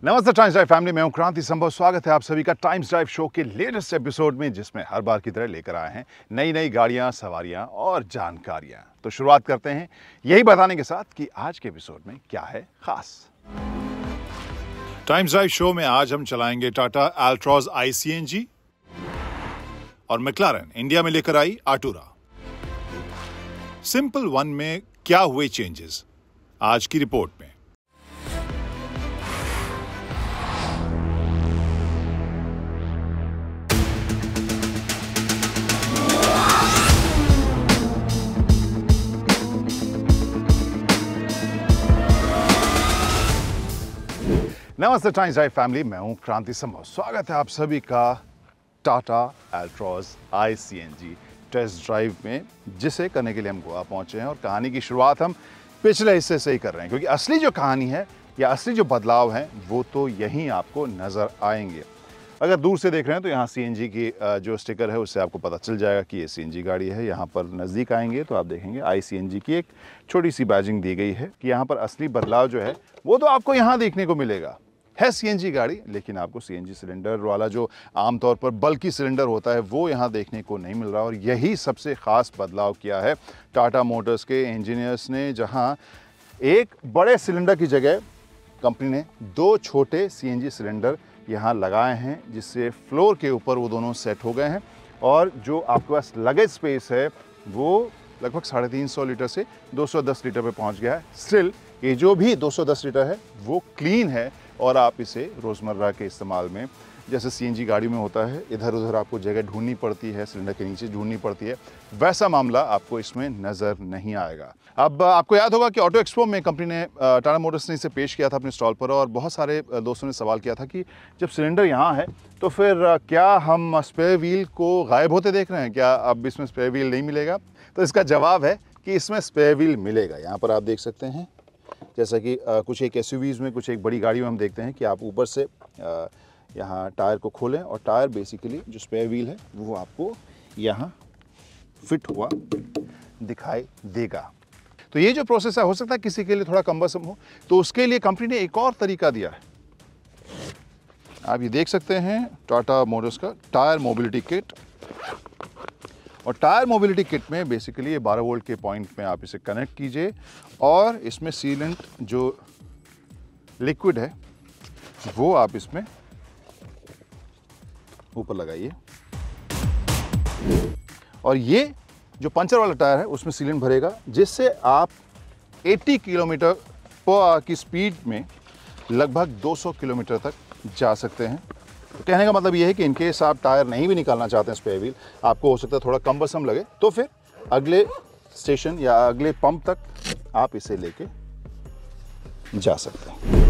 नमस्ते times drive family, मैं हूं क्रांति संभव। स्वागत है आप सभी का टाइम्स ड्राइव शो के लेटेस्ट एपिसोड में, जिसमें हर बार की तरह लेकर आए हैं नई नई गाड़ियां, सवारियां और जानकारियां। तो शुरुआत करते हैं यही बताने के साथ कि आज के एपिसोड में क्या है खास। टाइम्स ड्राइव शो में आज हम चलाएंगे टाटा अल्ट्रॉज ICNG और मैक्लारेन इंडिया में लेकर आई आर्टुरा। सिंपल वन में क्या हुए चेंजेस, आज की रिपोर्ट में। नमस्ते टाइम्स ड्राइव फैमिली, मैं हूं क्रांति संभव। स्वागत है आप सभी का Tata Altroz ICNG test drive में, जिसे करने के लिए हम गोवा पहुंचे हैं। और कहानी की शुरुआत हम पिछले हिस्से से ही कर रहे हैं, क्योंकि असली जो कहानी है या असली जो बदलाव हैं वो तो यहीं आपको नज़र आएंगे। अगर दूर से देख रहे हैं तो यहाँ CNG की जो स्टिकर है उससे आपको पता चल जाएगा कि ये CNG गाड़ी है। यहाँ पर नज़दीक आएंगे तो आप देखेंगे ICNG की एक छोटी सी बैजिंग दी गई है कि यहाँ पर असली बदलाव जो है वो तो आपको यहाँ देखने को मिलेगा। है CNG गाड़ी, लेकिन आपको CNG सिलेंडर वाला जो आमतौर पर बल्कि सिलेंडर होता है वो यहाँ देखने को नहीं मिल रहा। और यही सबसे ख़ास बदलाव किया है टाटा मोटर्स के इंजीनियर्स ने, जहाँ एक बड़े सिलेंडर की जगह कंपनी ने दो छोटे CNG सिलेंडर यहाँ लगाए हैं, जिससे फ्लोर के ऊपर वो दोनों सेट हो गए हैं। और जो आपके पास लगेज स्पेस है वो लगभग 350 लीटर से 210 लीटर पे पहुँच गया है। स्टिल ये जो भी 210 लीटर है वो क्लीन है और आप इसे रोज़मर्रा के इस्तेमाल में, जैसे CNG गाड़ी में होता है इधर उधर आपको जगह ढूंढनी पड़ती है, सिलेंडर के नीचे ढूंढनी पड़ती है, वैसा मामला आपको इसमें नज़र नहीं आएगा। अब आपको याद होगा कि ऑटो एक्सपो में कंपनी ने, टाटा मोटर्स ने इसे पेश किया था अपने स्टॉल पर, और बहुत सारे दोस्तों ने सवाल किया था कि जब सिलेंडर यहाँ है तो फिर क्या हम स्पेयर व्हील को गायब होते देख रहे हैं, क्या अब इसमें स्पेयर व्हील नहीं मिलेगा? तो इसका जवाब है कि इसमें स्पेयर व्हील मिलेगा। यहाँ पर आप देख सकते हैं, जैसा कि कुछ एक SUVs में, कुछ एक बड़ी गाड़ियों में हम देखते हैं कि आप ऊपर से यहाँ टायर को खोलें और टायर बेसिकली जो स्पेयर व्हील है वो आपको यहाँ फिट हुआ दिखाई देगा। तो ये जो प्रोसेस है, हो सकता है किसी के लिए थोड़ा कम्बरसम हो, तो उसके लिए कंपनी ने एक और तरीका दिया है। आप ये देख सकते हैं टाटा मोटर्स का टायर मोबिलिटी किट। और टायर मोबिलिटी किट में बेसिकली ये 12 वोल्ट के पॉइंट में आप इसे कनेक्ट कीजिए और इसमें सीलेंट जो लिक्विड है वो आप इसमें ऊपर लगाइए। और ये जो पंचर वाला टायर है उसमें सीलेंट भरेगा, जिससे आप 80 किलोमीटर पर आवर की स्पीड में लगभग 200 किलोमीटर तक जा सकते हैं। तो कहने का मतलब ये है कि इनकेस आप टायर नहीं भी निकालना चाहते हैं स्पेयर व्हील, आपको हो सकता है थोड़ा कम्बरसम लगे, तो फिर अगले स्टेशन या अगले पंप तक आप इसे लेके जा सकते हैं।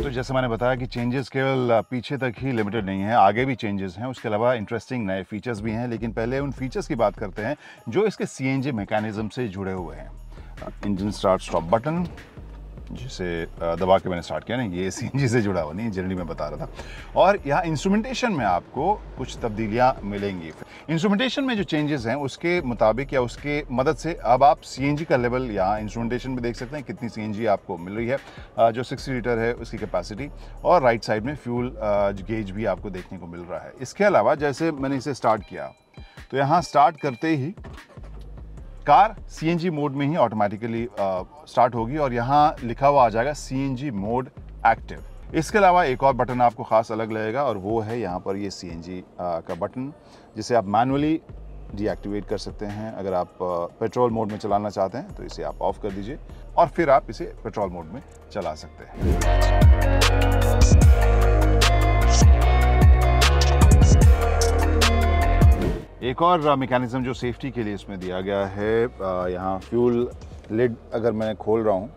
तो जैसे मैंने बताया कि चेंजेस केवल पीछे तक ही लिमिटेड नहीं है, आगे भी चेंजेस हैं। उसके अलावा इंटरेस्टिंग नए फीचर्स भी हैं, लेकिन पहले उन फीचर्स की बात करते हैं जो इसके CNG मैकेनिज्म से जुड़े हुए हैं। इंजन स्टार्ट स्टॉप बटन, जिसे दबा के मैंने स्टार्ट किया ना, ये CNG से जुड़ा हुआ नहीं, जनरली मैं बता रहा था। और यहाँ इंस्ट्रूमेंटेशन में आपको कुछ तब्दीलियाँ मिलेंगी। इंस्ट्रूमेंटेशन में जो चेंजेस हैं उसके मुताबिक या उसके मदद से अब आप CNG का लेवल यहाँ इंस्ट्रूमेंटेशन में देख सकते हैं, कितनी CNG आपको मिल रही है, जो 60 लीटर है उसकी कैपेसिटी। और राइट साइड में फ्यूल गेज भी आपको देखने को मिल रहा है। इसके अलावा जैसे मैंने इसे स्टार्ट किया तो यहाँ स्टार्ट करते ही कार CNG मोड में ही ऑटोमेटिकली स्टार्ट होगी और यहाँ लिखा हुआ आ जाएगा CNG मोड एक्टिव। इसके अलावा एक और बटन आपको खास अलग लगेगा, और वो है यहाँ पर ये CNG का बटन, जिसे आप मैनुअली डीएक्टिवेट कर सकते हैं। अगर आप पेट्रोल मोड में चलाना चाहते हैं तो इसे आप ऑफ कर दीजिए और फिर आप इसे पेट्रोल मोड में चला सकते हैं। एक और मैकेनिज्म जो सेफ्टी के लिए इसमें दिया गया है, यहाँ फ्यूल लिड अगर मैं खोल रहा हूँ,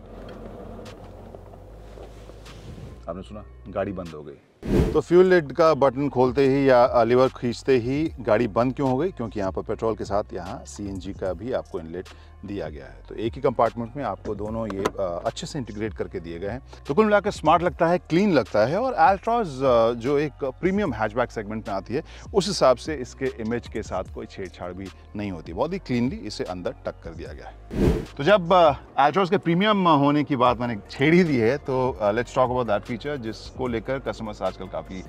आपने सुना गाड़ी बंद हो गई। तो फ्यूल लिड का बटन खोलते ही या लीवर खींचते ही गाड़ी बंद क्यों हो गई? क्योंकि यहाँ पर पेट्रोल के साथ यहाँ सीएनजी का भी आपको इनलेट दिया गया है। तो एक ही कंपार्टमेंट में आपको दोनों ये अच्छे से इंटीग्रेट करके दिए गए हैं। तो कुल मिलाकर स्मार्ट लगता है, क्लीन लगता है और अल्ट्रॉज जो एक प्रीमियम हैचबैक सेगमेंट में आती है उस हिसाब से इसके इमेज के साथ कोई छेड़छाड़ भी नहीं होती। बहुत ही क्लीनली इसे अंदर टक कर दिया गया है। तो जब अल्ट्रॉज के प्रीमियम होने की बात मैंने छेड़ ही दी है तो let's talk about that feature जिसको लेकर कस्टमर्स आजकल काफ़ी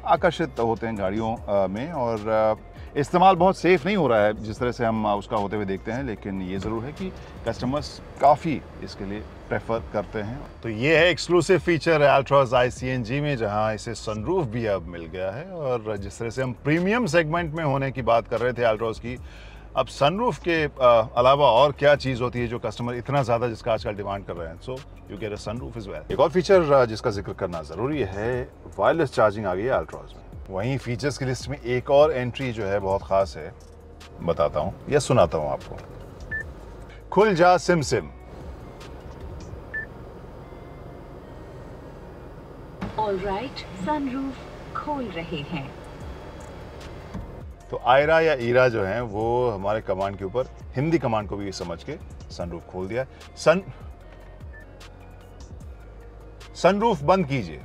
आकर्षित होते हैं गाड़ियों में। और इस्तेमाल बहुत सेफ़ नहीं हो रहा है जिस तरह से हम उसका होते हुए देखते हैं, लेकिन ये ज़रूर है कि कस्टमर्स काफ़ी इसके लिए प्रेफर करते हैं। तो ये है एक्सक्लूसिव फीचर अल्ट्रॉज ICNG में, जहां इसे सनरूफ भी अब मिल गया है। और जिस तरह से हम प्रीमियम सेगमेंट में होने की बात कर रहे थे अल्ट्रॉज की, अब सनरूफ के अलावा और क्या चीज़ होती है जो कस्टमर इतना ज़्यादा जिसका आजकल डिमांड कर रहे हैं? So you get a sunroof is well. एक और फीचर जिसका जिक्र करना ज़रूरी है, वायरलेस चार्जिंग आ गई है अल्ट्रॉज में। वहीं फीचर्स की लिस्ट में एक और एंट्री जो है बहुत ख़ास है, बताता हूँ या सुनाता हूँ आपको। खुल जा सिम सिम। ऑलराइट, सनरूफ खोल रहे हैं। तो आयरा या ईरा जो है वो हमारे कमांड के ऊपर हिंदी कमांड को भी समझ के सनरूफ खोल दिया है। सनरूफ बंद कीजिए।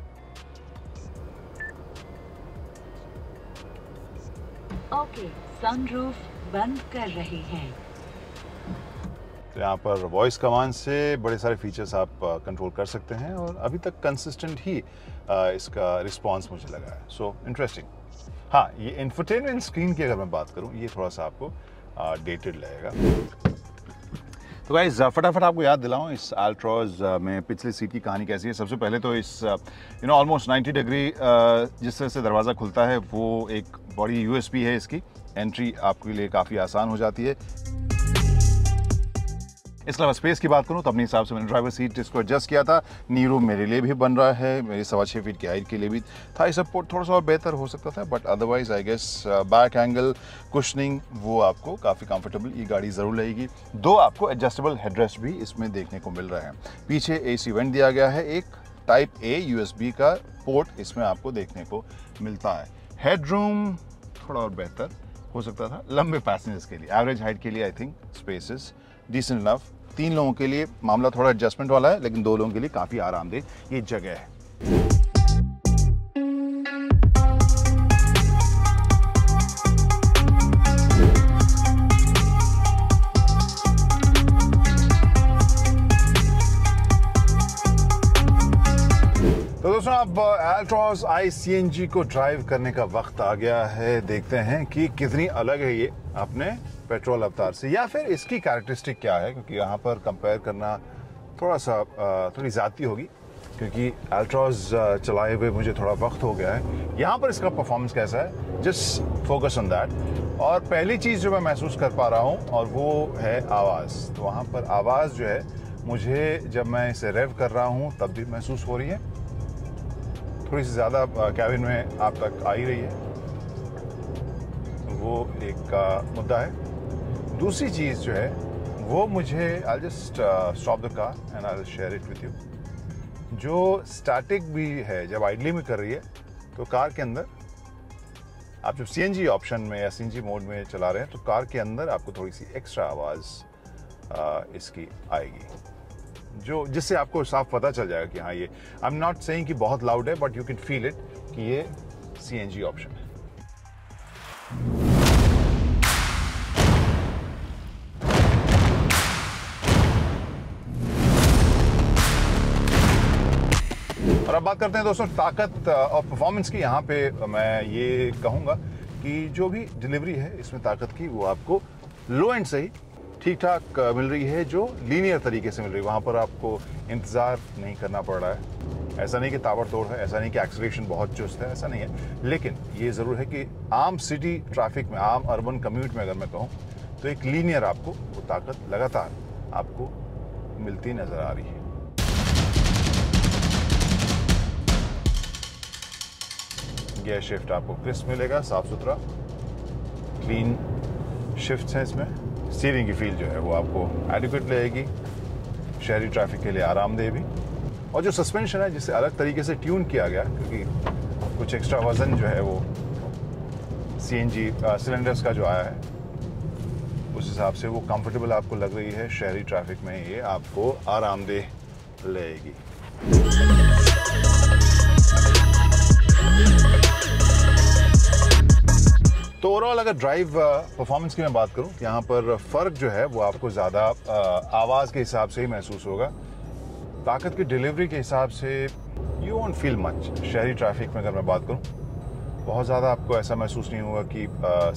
ओके, सनरूफ बंद कर रहे हैं। तो यहाँ पर वॉइस कमांड से बड़े सारे फीचर्स आप कंट्रोल कर सकते हैं और अभी तक कंसिस्टेंट ही इसका रिस्पांस मुझे लगा है। So interesting. हाँ, ये इंफोटेनमेंट स्क्रीन की अगर मैं बात करूँ, ये थोड़ा सा आपको डेटेड लगेगा। तो गाइस फटाफट आपको याद दिलाऊं इस अल्ट्रॉज में पिछली सीट की कहानी कैसी है। सबसे पहले तो इस ऑलमोस्ट 90 डिग्री जिस तरह से दरवाज़ा खुलता है वो एक बड़ी USP है इसकी। एंट्री आपके लिए काफ़ी आसान हो जाती है। इसके अलावा स्पेस की बात करूं तो अपने हिसाब से मैंने ड्राइवर सीट इसको एडजस्ट किया था। नी रूम मेरे लिए भी बन रहा है, मेरी 6.25 फीट की हाइट के लिए भी था। सपोर्ट थोड़ा सा और बेहतर हो सकता था, but otherwise I guess back angle cushioning वो आपको काफ़ी कंफर्टेबल ये गाड़ी ज़रूर लगेगी। दो आपको एडजस्टेबल हेडरेस्ट भी इसमें देखने को मिल रहे हैं। पीछे AC वेंट दिया गया है, एक टाइप A USB का पोर्ट इसमें आपको देखने को मिलता है। हेड रूम थोड़ा और बेहतर हो सकता था लंबे पैसेंजर्स के लिए। एवरेज हाइट के लिए I think space is decent enough. 3 लोगों के लिए मामला थोड़ा एडजस्टमेंट वाला है, लेकिन 2 लोगों के लिए काफ़ी आरामदेह ये जगह है। तो दोस्तों अब अल्ट्रॉज ICNG को ड्राइव करने का वक्त आ गया है। देखते हैं कि कितनी अलग है ये अपने पेट्रोल अवतार से, या फिर इसकी कैरेक्टरिस्टिक क्या है, क्योंकि यहाँ पर कंपेयर करना थोड़ी ज़्यादती होगी, क्योंकि अल्ट्रॉज चलाए हुए मुझे थोड़ा वक्त हो गया है। यहाँ पर इसका परफॉर्मेंस कैसा है, जस्ट फोकस ऑन दैट। और पहली चीज़ जो मैं महसूस कर पा रहा हूँ और वो है आवाज़। तो वहाँ पर आवाज़ जो है मुझे जब मैं इसे रेव कर रहा हूँ तब भी महसूस हो रही है, थोड़ी सी ज़्यादा कैबिन में आप तक आ ही रही है, वो एक मुद्दा है। दूसरी चीज़ जो है वो मुझे I just stop the car and I will share it with you. जो स्टैटिक भी है जब आइडली में कर रही है तो कार के अंदर आप जब CNG ऑप्शन में या CNG मोड में चला रहे हैं तो कार के अंदर आपको थोड़ी सी एक्स्ट्रा आवाज़ इसकी आएगी, जो जिससे आपको साफ पता चल जाएगा कि हाँ ये, आई एम नॉट सेइंग कि बहुत लाउड है, but you can feel it कि ये CNG ऑप्शन है। और अब बात करते हैं दोस्तों ताकत और परफॉर्मेंस की। यहाँ पे मैं ये कहूँगा कि जो भी डिलीवरी है इसमें ताकत की वो आपको लो एंड से ही ठीक ठाक मिल रही है, जो लीनियर तरीके से मिल रही है। वहाँ पर आपको इंतज़ार नहीं करना पड़ रहा है। ऐसा नहीं कि ताबड़तोड़ है, ऐसा नहीं कि एक्सीलरेशन बहुत चुस्त है, ऐसा नहीं है। लेकिन ये ज़रूर है कि आम सिटी ट्रैफिक में, आम अर्बन कम्यूट में अगर मैं कहूँ तो एक लीनियर आपको वो ताकत लगातार आपको मिलती नज़र आ रही है। गियर शिफ्ट आपको क्रिस्प मिलेगा, साफ सुथरा क्लीन शिफ्ट्स हैं इसमें। स्टीयरिंग की फील जो है वो आपको एडिक्वेट लगेगी, शहरी ट्रैफिक के लिए आरामदेह भी। और जो सस्पेंशन है जिसे अलग तरीके से ट्यून किया गया, क्योंकि कुछ एक्स्ट्रा वजन जो है वो CNG सिलेंडर्स का जो आया है उस हिसाब से वो कंफर्टेबल आपको लग रही है। शहरी ट्रैफिक में ये आपको आरामदेह लगेगी। तो ओवरऑल अगर ड्राइव परफॉर्मेंस की मैं बात करूं, यहाँ पर फ़र्क जो है वो आपको ज़्यादा आवाज़ के हिसाब से ही महसूस होगा। ताकत की डिलीवरी के हिसाब से यू वोंट फील मच। शहरी ट्रैफिक में अगर मैं बात करूं, बहुत ज़्यादा आपको ऐसा महसूस नहीं होगा कि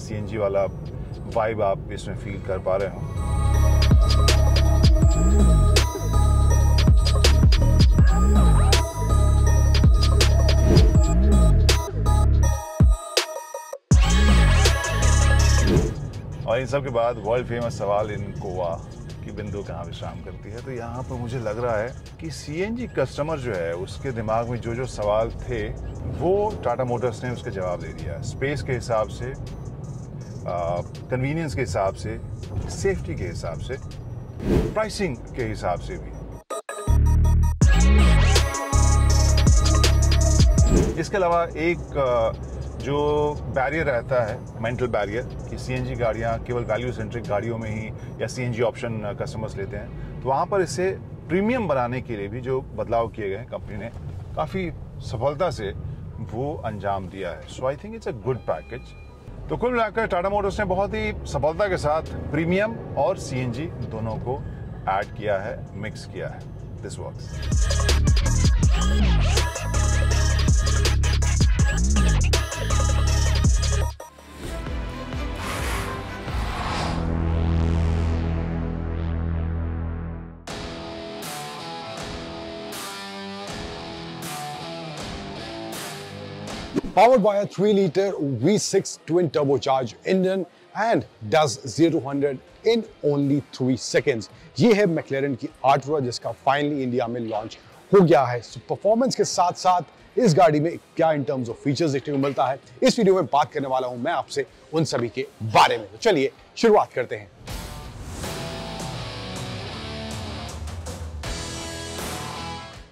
CNG वाला वाइब आप इसमें फील कर पा रहे हो। और इन सब के बाद वर्ल्ड फेमस सवाल इन गोवा की बिंदु कहाँ विश्राम करती है। तो यहाँ पर मुझे लग रहा है कि CNG कस्टमर जो है उसके दिमाग में जो जो सवाल थे वो टाटा मोटर्स ने उसके जवाब दे दिया। स्पेस के हिसाब से, कन्वीनियंस के हिसाब से, सेफ्टी के हिसाब से, प्राइसिंग के हिसाब से भी। इसके अलावा एक जो बैरियर रहता है, मेंटल बैरियर, कि CNG गाड़ियाँ केवल वैल्यू सेंट्रिक गाड़ियों में ही या CNG ऑप्शन कस्टमर्स लेते हैं, तो वहाँ पर इसे प्रीमियम बनाने के लिए भी जो बदलाव किए गए हैं कंपनी ने काफ़ी सफलता से वो अंजाम दिया है। So I think it's a good package. तो कुल मिलाकर टाटा मोटर्स ने बहुत ही सफलता के साथ प्रीमियम और CNG दोनों को ऐड किया है, मिक्स किया है। This works. Powered by a 3-liter V6 twin turbocharged engine and does 0 to 100 in only 3 seconds. ये है मैक्लेरन की आर्टुरा जिसका फाइनली इंडिया में लॉन्च हो गया है। So, परफॉर्मेंस के साथ साथ इस गाड़ी में क्या इन टर्म्स ऑफ फीचर्स देखने को मिलता है, इस वीडियो में बात करने वाला हूं मैं आपसे उन सभी के बारे में। तो चलिए शुरुआत करते हैं।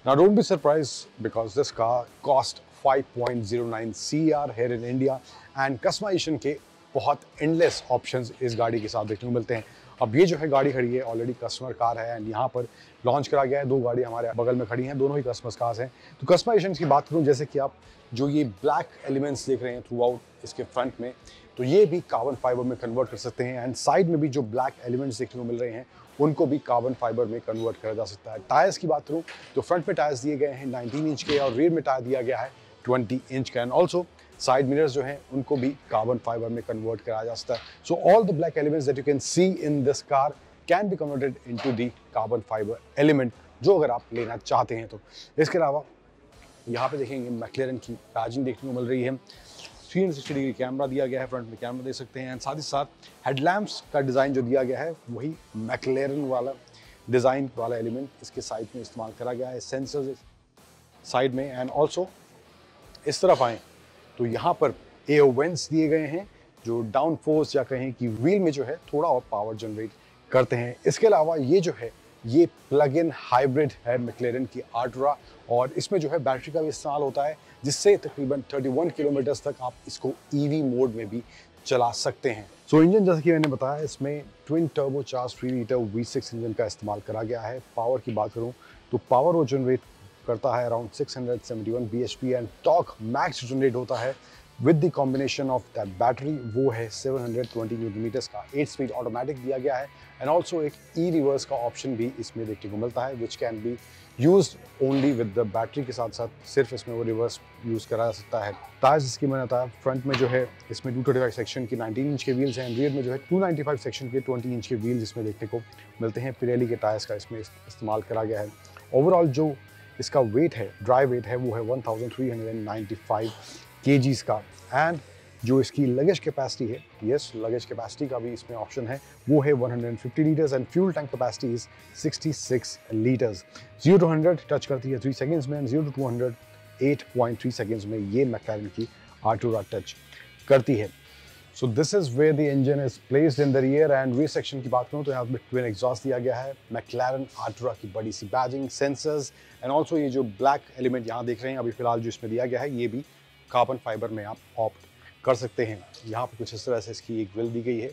Now don't be surprised because this car cost 5.09 CR here in India and customization के बहुत endless options इस गाड़ी के साथ देखने को मिलते हैं। अब ये जो है गाड़ी खड़ी है ऑलरेडी कस्टमर कार है एंड यहाँ पर लॉन्च करा गया है। 2 गाड़ी हमारे बगल में खड़ी हैं, दोनों ही कस्टमर कार्स हैं। तो कस्टमाइजेशन की बात करूँ, जैसे कि आप जो ये ब्लैक एलिमेंट्स देख रहे हैं थ्रू आउट इसके फ्रंट में, तो ये भी कार्बन फाइबर में कन्वर्ट कर सकते हैं एंड साइड में भी जो ब्लैक एलिमेंट्स देखने को मिल रहे हैं उनको भी कार्बन फाइबर में कन्वर्ट करा जा सकता है। टायर्स की बात करूँ तो फ्रंट में टायर्स दिए गए हैं 19 इंच के और रियर में टायर दिया गया है 20 इंच का एंड ऑल्सो साइड मिरर्स जो हैं उनको भी कार्बन फाइबर में कन्वर्ट कराया जा सकता है। So all the black elements that you can see in this car can be converted into the carbon fibre element, जो अगर आप लेना चाहते हैं तो। इसके अलावा यहाँ पे देखेंगे मैक्लेरन की बैजिंग देखने को मिल रही है। 360 डिग्री कैमरा दिया गया है, फ्रंट में कैमरा दे सकते हैं एंड साथ ही साथ हेडलैम्प्स का डिज़ाइन जो दिया गया है वही मैक्लेरन वाला डिज़ाइन वाला एलिमेंट इसके साइड में इस्तेमाल करा गया है। सेंसर्स साइड में एंड ऑल्सो इस तरफ आएँ तो यहाँ पर एयर वेंट्स दिए गए हैं जो डाउन फोर्स या कहें कि व्हील में जो है थोड़ा और पावर जनरेट करते हैं। इसके अलावा ये जो है ये प्लग इन हाइब्रिड है मैक्लेरन की आर्टुरा और इसमें जो है बैटरी का भी इस्तेमाल होता है जिससे तकरीबन 31 किलोमीटर तक आप इसको EV मोड में भी चला सकते हैं। सो इंजन जैसा कि मैंने बताया इसमें twin turbocharge 3-liter V6 engine का इस्तेमाल करा गया है। पावर की बात करूँ तो पावर वो जनरेट करता है around 671 bhp and torque max generate होता है with the combination of that battery वो है 720 न्यूटन का। 8 स्पीड ऑटोमेटिक दिया गया है एंड ऑल्सो एक रिवर्स का ऑप्शन भी इसमें देखने को मिलता है which can be used only with the battery के साथ साथ सिर्फ इसमें वो रिवर्स यूज़ करा जा सकता है। टायर्स जिसकी मैंने बताया फ्रंट में जो है इसमें 235 सेक्शन की 19 इंच के व्हील्स हैं, रियर में जो है 295 सेक्शन के 20 इंच के व्हील्स इसमें देखने को मिलते हैं। पिरेली के टायर्स का इसमें इस्तेमाल करा गया है। ओवरऑल जो इसका वेट है, ड्राई वेट है, वो है 1395 kgs का एंड जो इसकी लगेज कैपेसिटी है, यस लगेज कैपेसिटी का भी इसमें ऑप्शन है, वो है 150 litres and fuel tank capacity is 66 litres. 0 to 100 touch करती है 3 सेकेंड्स में एंड 0 to 200 8.3 सेकेंड्स में ये मैक्लेरन की आर्टुरा टच करती है। So this is where the engine is placed in the rear end rear section की बात करूँ तो यहाँ पे ट्विन एग्जॉस्ट दिया गया है, मैक्लेरन आर्टुरा की बड़ी सी बैजिंग, सेंसर्स एंड ऑल्सो ये जो ब्लैक एलिमेंट यहाँ देख रहे हैं अभी फिलहाल जो इसमें दिया गया है ये भी कार्बन फाइबर में आप ऑप्ट कर सकते हैं। यहाँ पर कुछ इस तरह से इसकी एक ग्रिल दी गई है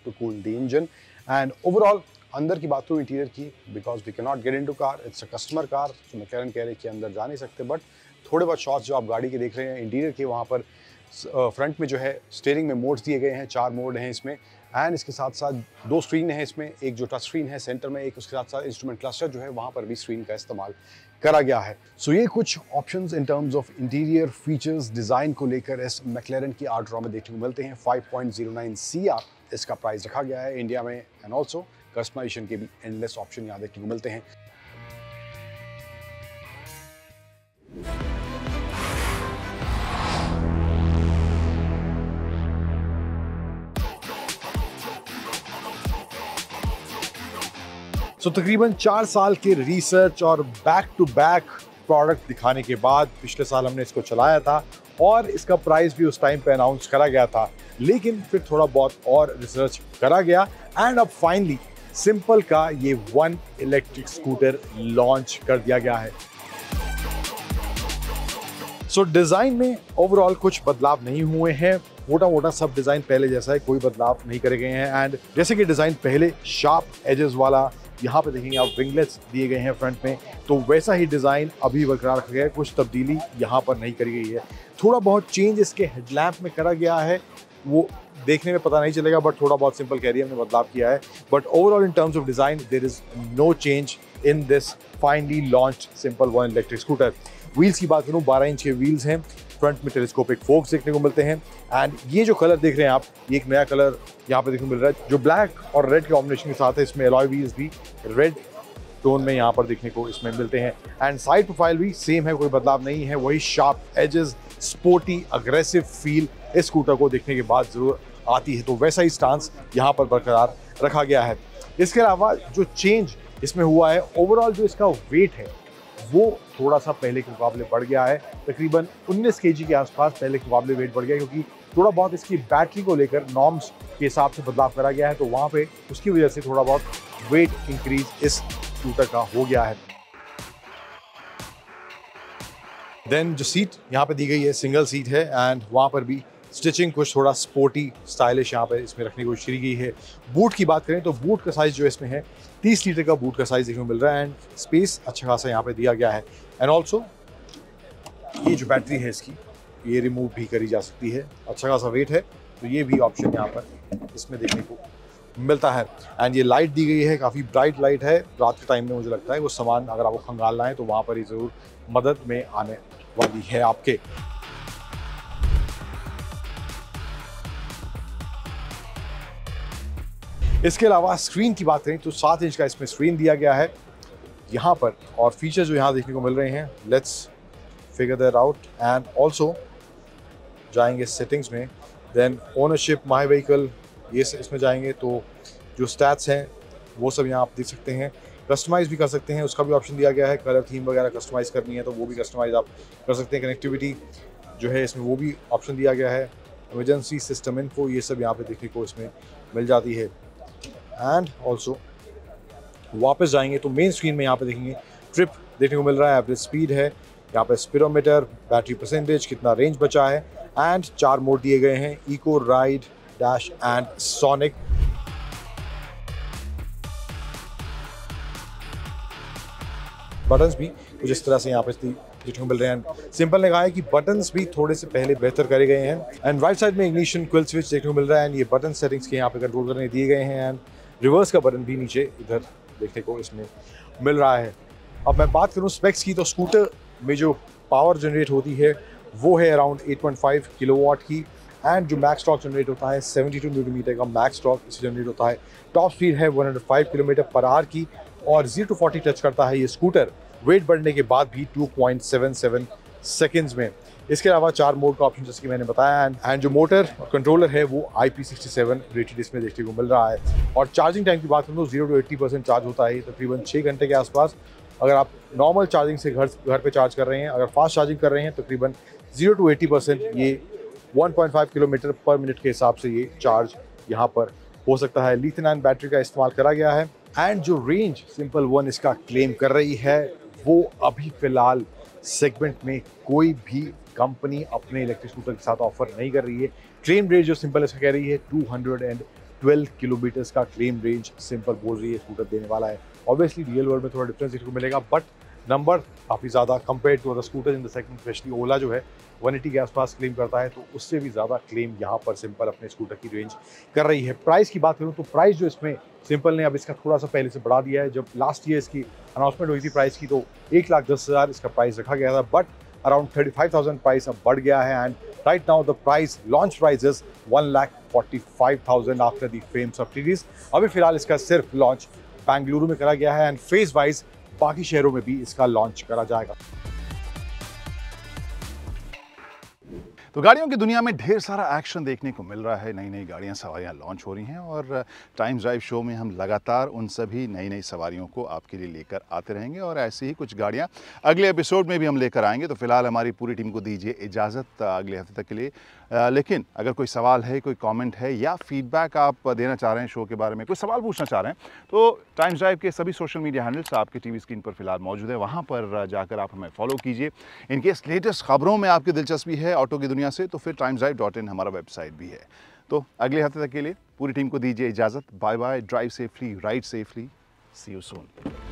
to cool the engine. And overall अंदर की बात करूँ इंटीरियर की, because we can not get into car, it's a customer car, तो मैकलेरन कह रहे कि अंदर जा नहीं सकते, बट थोड़े बहुत शॉट्स जो आप गाड़ी के देख रहे हैं इंटीरियर के, वहाँ पर फ्रंट में जो है स्टीयरिंग में मोड्स दिए गए हैं, 4 मोड हैं इसमें। एंड इसके साथ साथ 2 स्क्रीन है इसमें, एक जो टच स्क्रीन है सेंटर में, एक उसके साथ साथ इंस्ट्रूमेंट क्लस्टर जो है वहाँ पर भी स्क्रीन का इस्तेमाल करा गया है। सो ये कुछ options in terms of interior features design को लेकर इस मैकलेरन की आर्टरॉ में देखने को मिलते हैं। 5.09 CR इसका प्राइस रखा गया है इंडिया में। एंड ऑल्सो कस्टमाइजेशन के भी एंडलेस ऑप्शन यहाँ देखने को मिलते हैं। सो तकरीबन 4 साल के रिसर्च और बैक टू बैक प्रोडक्ट दिखाने के बाद पिछले साल हमने इसको चलाया था और इसका प्राइस भी उस टाइम पे अनाउंस करा गया था, लेकिन फिर थोड़ा बहुत और रिसर्च करा गया एंड अब फाइनली सिंपल का ये 1 इलेक्ट्रिक स्कूटर लॉन्च कर दिया गया है। सो डिज़ाइन में ओवरऑल कुछ बदलाव नहीं हुए हैं, मोटा मोटा सब डिज़ाइन पहले जैसा है, कोई बदलाव नहीं करे गए हैं। एंड जैसे कि डिज़ाइन पहले शार्प एजेस वाला, यहाँ पे देखेंगे आप विंगलेट्स दिए गए हैं फ्रंट में, तो वैसा ही डिज़ाइन अभी बरकरार रखा गया है, कुछ तब्दीली यहाँ पर नहीं करी गई है। थोड़ा बहुत चेंज इसके हेडलैम्प में करा गया है, वो देखने में पता नहीं चलेगा, बट थोड़ा बहुत सिंपल कैरियर में बदलाव किया है। But overall in terms of design there is no change in this finally launched Simple 1 electric scooter. Wheels की बात करूँ 12 इंच के व्हील्स हैं, फ्रंट में टेलीस्कोपिक फोक्स देखने को मिलते हैं। एंड ये जो कलर देख रहे हैं आप, ये एक नया कलर यहाँ पे देखने को मिल रहा है जो ब्लैक और रेड के कॉम्बिनेशन के साथ है। इसमें अलॉय व्हील्स भी रेड टोन में यहाँ पर देखने को इसमें मिलते हैं। एंड साइड प्रोफाइल भी सेम है, कोई बदलाव नहीं है, वही sharp edges, sporty aggressive feel इस स्कूटर को देखने के बाद जरूर आती है, तो वैसा ही स्टांस यहाँ पर बरकरार रखा गया है। इसके अलावा जो चेंज इसमें हुआ है, ओवरऑल जो इसका वेट है वो थोड़ा सा पहले के मुकाबले बढ़ गया है, तकरीबन 19 kg के आसपास पहले के मुकाबले वेट बढ़ गया, क्योंकि थोड़ा बहुत इसकी बैटरी को लेकर नॉर्म्स के हिसाब से बदलाव करा गया है, तो वहाँ पे उसकी वजह से थोड़ा बहुत वेट इंक्रीज इस स्कूटर का हो गया है। देन जो सीट यहाँ पे दी गई है सिंगल सीट है, एंड वहाँ पर भी स्टिचिंग कुछ थोड़ा स्पोर्टी स्टाइलिश यहाँ पे इसमें रखने की कोशिश की गई है। बूट की बात करें तो बूट का साइज़ जो इसमें है 30 लीटर का बूट का साइज़ देखने को मिल रहा है, एंड स्पेस अच्छा खासा यहाँ पे दिया गया है। एंड ऑल्सो ये जो बैटरी है इसकी, ये रिमूव भी करी जा सकती है, अच्छा खासा वेट है, तो ये भी ऑप्शन यहाँ पर इसमें देखने को मिलता है। एंड ये लाइट दी गई है, काफ़ी ब्राइट लाइट है, रात के टाइम में मुझे लगता है वो सामान अगर आपको खंगालना है तो वहाँ पर ही ज़रूर मदद में आने वाली है आपके। इसके अलावा स्क्रीन की बात करें तो 7 इंच का इसमें स्क्रीन दिया गया है यहाँ पर, और फीचर्स जो यहाँ देखने को मिल रहे हैं, let's figure that out. And also जाएंगे सेटिंग्स में, देन ओनरशिप, माई व्हीकल, ये इसमें जाएंगे तो जो स्टैट्स हैं वो सब यहाँ आप देख सकते हैं। कस्टमाइज़ भी कर सकते हैं, उसका भी ऑप्शन दिया गया है, कलर थीम वगैरह कस्टमाइज़ करनी है तो वो भी कस्टमाइज़ आप कर सकते हैं। कनेक्टिविटी जो है इसमें वो भी ऑप्शन दिया गया है, इमरजेंसी सिस्टम इन्फो, ये सब यहाँ पे देखने को इसमें मिल जाती है। एंड ऑल्सो वापस जाएंगे तो मेन स्क्रीन में यहाँ पे देखेंगे ट्रिप देखने को मिल रहा है, एवरेज स्पीड है, यहाँ पे स्पीडोमीटर, बैटरी परसेंटेज, कितना रेंज बचा है, एंड 4 मोड दिए गए हैं, eco, ride, dash and sonic. Buttons भी कुछ इस तरह से यहाँ पे देखने को मिल रहे हैं। सिंपल ने कहा है कि बटन्स भी थोड़े से पहले बेहतर करे गए हैं। एंड राइट साइड में इग्निशन क्विल स्विच देखने को मिल रहा है, एंड ये बटन सेटिंग्स के यहाँ पे कंट्रोल करने दिए गए हैं, एंड रिवर्स का बटन भी नीचे इधर देखने को इसमें मिल रहा है। अब मैं बात करूँ स्पेक्स की, तो स्कूटर में जो पावर जनरेट होती है वो है अराउंड 8.5 किलोवाट की, एंड जो मैक्स टॉर्क जनरेट होता है 72 न्यूटन मीटर का मैक्स टॉर्क इससे जनरेट होता है। टॉप स्पीड है 105 किलोमीटर पर आवर की, और 0 to 40 टच करता है ये स्कूटर वेट बढ़ने के बाद भी 2.77 सेकेंड्स में। इसके अलावा 4 मोड का ऑप्शन जैसे कि मैंने बताया, एंड जो मोटर और कंट्रोलर है वो IP67 रेटेड इसमें देखने को मिल रहा है। और चार्जिंग टाइम की बात करूँ तो 0 to 80% चार्ज होता है तकरीबन 6 घंटे के आसपास। अगर आप नॉर्मल चार्जिंग से घर पे चार्ज कर रहे हैं, अगर फास्ट चार्जिंग कर रहे हैं तकरीबन 0 to 80% ये 1.5 किलोमीटर पर मिनट के हिसाब से ये चार्ज यहाँ पर हो सकता है। लिथियम आयन बैटरी का इस्तेमाल करा गया है, एंड जो रेंज सिंपल 1 इसका क्लेम कर रही है वो अभी फ़िलहाल सेगमेंट में कोई भी कंपनी अपने इलेक्ट्रिक स्कूटर के साथ ऑफर नहीं कर रही है। क्लेम रेंज जो सिंपल इसका कह रही है 212 किलोमीटर्स का क्लेम रेंज सिंपल बोल रही है स्कूटर देने वाला है। ऑब्वियसली रियल वर्ल्ड में थोड़ा डिफरेंस देखने को मिलेगा, बट नंबर काफ़ी ज़्यादा compare to other scooter in the segment. Specially Ola जो है 180 के आसपास क्लेम करता है, तो उससे भी ज़्यादा क्लेम यहाँ पर सिंपल अपने स्कूटर की रेंज कर रही है। प्राइस की बात करूँ तो प्राइस जो इसमें सिंपल ने अब इसका थोड़ा सा पहले से बढ़ा दिया है। जब लास्ट ईयर इसकी अनाउंसमेंट हुई थी प्राइस की तो 1,10,000 इसका प्राइस रखा गया था, बट अराउंड 35,000 प्राइस अब बढ़ गया है। And right now the price launch price is 1,45,000 after the fame subsidies. अभी फिलहाल इसका सिर्फ लॉन्च बेंगलुरु में करा गया है एंड फेज वाइज बाकी शहरों में भी इसका लॉन्च करा जाएगा। तो गाड़ियों की दुनिया में ढेर सारा एक्शन देखने को मिल रहा है। नई नई गाड़ियां सवारियां लॉन्च हो रही हैं और टाइम ड्राइव शो में हम लगातार उन सभी नई नई सवारियों को आपके लिए लेकर आते रहेंगे और ऐसी ही कुछ गाड़ियां अगले एपिसोड में भी हम लेकर आएंगे। तो फिलहाल हमारी पूरी टीम को दीजिए इजाज़त अगले हफ्ते तक के लिए। लेकिन अगर कोई सवाल है, कोई कमेंट है या फीडबैक आप देना चाह रहे हैं शो के बारे में, कोई सवाल पूछना चाह रहे हैं, तो टाइम्स ड्राइव के सभी सोशल मीडिया हैंडल्स आपके टीवी स्क्रीन पर फिलहाल मौजूद है। वहाँ पर जाकर आप हमें फॉलो कीजिए। इनकेस लेटेस्ट खबरों में आपकी दिलचस्पी है ऑटो की दुनिया से, तो फिर timesdrive.in हमारा वेबसाइट भी है। तो अगले हफ्ते तक के लिए पूरी टीम को दीजिए इजाज़त। Bye bye, drive safely, ride safely, see you soon.